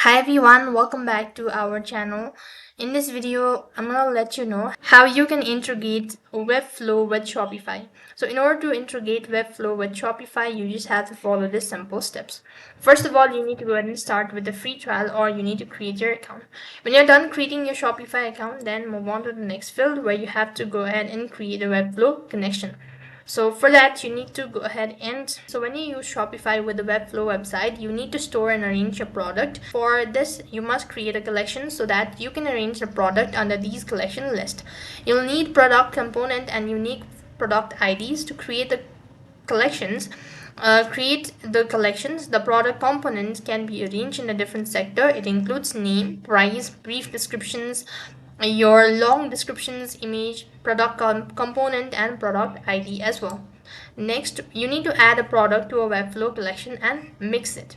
Hi everyone, welcome back to our channel. In this video, I'm gonna let you know how you can integrate Webflow with Shopify. So in order to integrate Webflow with Shopify, you just have to follow these simple steps. First of all, you need to go ahead and start with a free trial, or you need to create your account. When you're done creating your Shopify account, then move on to the next field where you have to go ahead and create a Webflow connection. So for that, you need to go ahead and so when you use Shopify with the Webflow website, you need to store and arrange your product. For this, you must create a collection so that you can arrange the product under these collection list. You'll need product component and unique product IDs to create the collections. The product components can be arranged in a different sector. It includes name, price, brief descriptions, your long descriptions, image, product component, and product ID as well. Next, you need to add a product to a Webflow collection and mix it.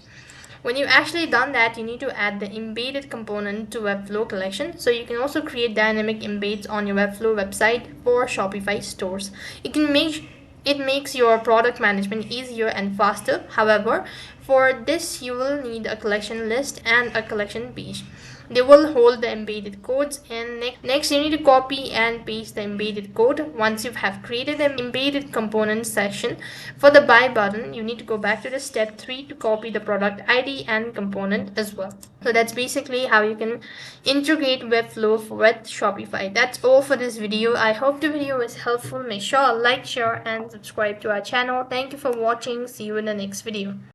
When you've actually done that, you need to add the embedded component to Webflow collection. So you can also create dynamic embeds on your Webflow website for Shopify stores. It makes your product management easier and faster. However, for this, you will need a collection list and a collection page. They will hold the embedded codes, and next you need to copy and paste the embedded code. Once you have created an embedded component section for the buy button, you need to go back to the step 3 to copy the product ID and component as well. So that's basically how you can integrate Webflow with Shopify. That's all for this video. I hope the video was helpful. Make sure to like, share, and subscribe to our channel. Thank you for watching. See you in the next video.